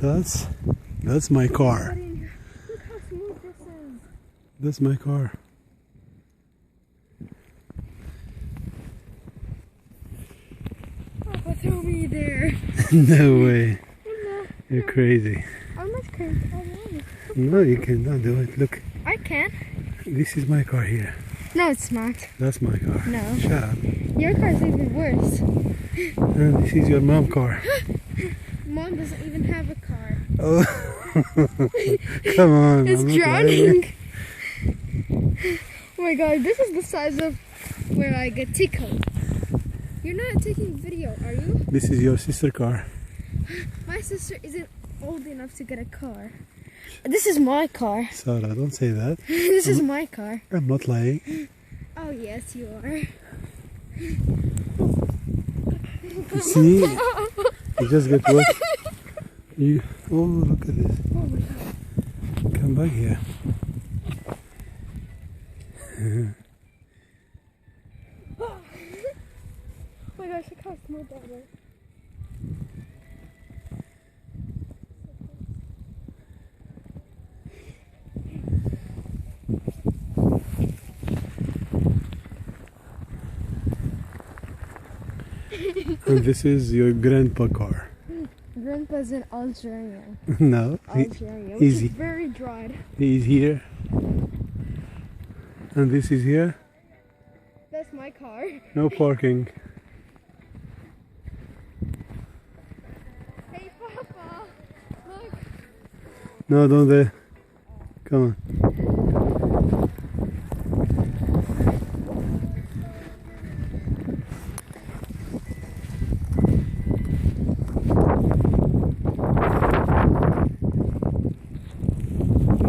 That's my car. Look how smooth this is. That's my car. Papa, throw me there. No way. No, You're crazy. I'm not crazy. I am. No, you cannot do it. Look, I can. this is my car here. No, it's not. That's my car. No. Shut up. Your car's even worse. And this is your mom's car. Mom doesn't even have a car. Oh, come on. It's I'm not drowning. Oh my god, this is the size of where I get tickled. You're not taking video, are you? This is your sister car. My sister isn't old enough to get a car. This is my car. Sarah, don't say that. This is my car. I'm not lying. Oh yes, you are. You see? You just get wet. Oh, look at this. Oh my god. Come back here. Oh my gosh, look how smooth that was. And this is your grandpa car. Grandpa's in Algeria. No, Algeria, which he's, is very dry. he's here. And this is here. That's my car. No parking. Hey Papa, look. No, don't there. Come on.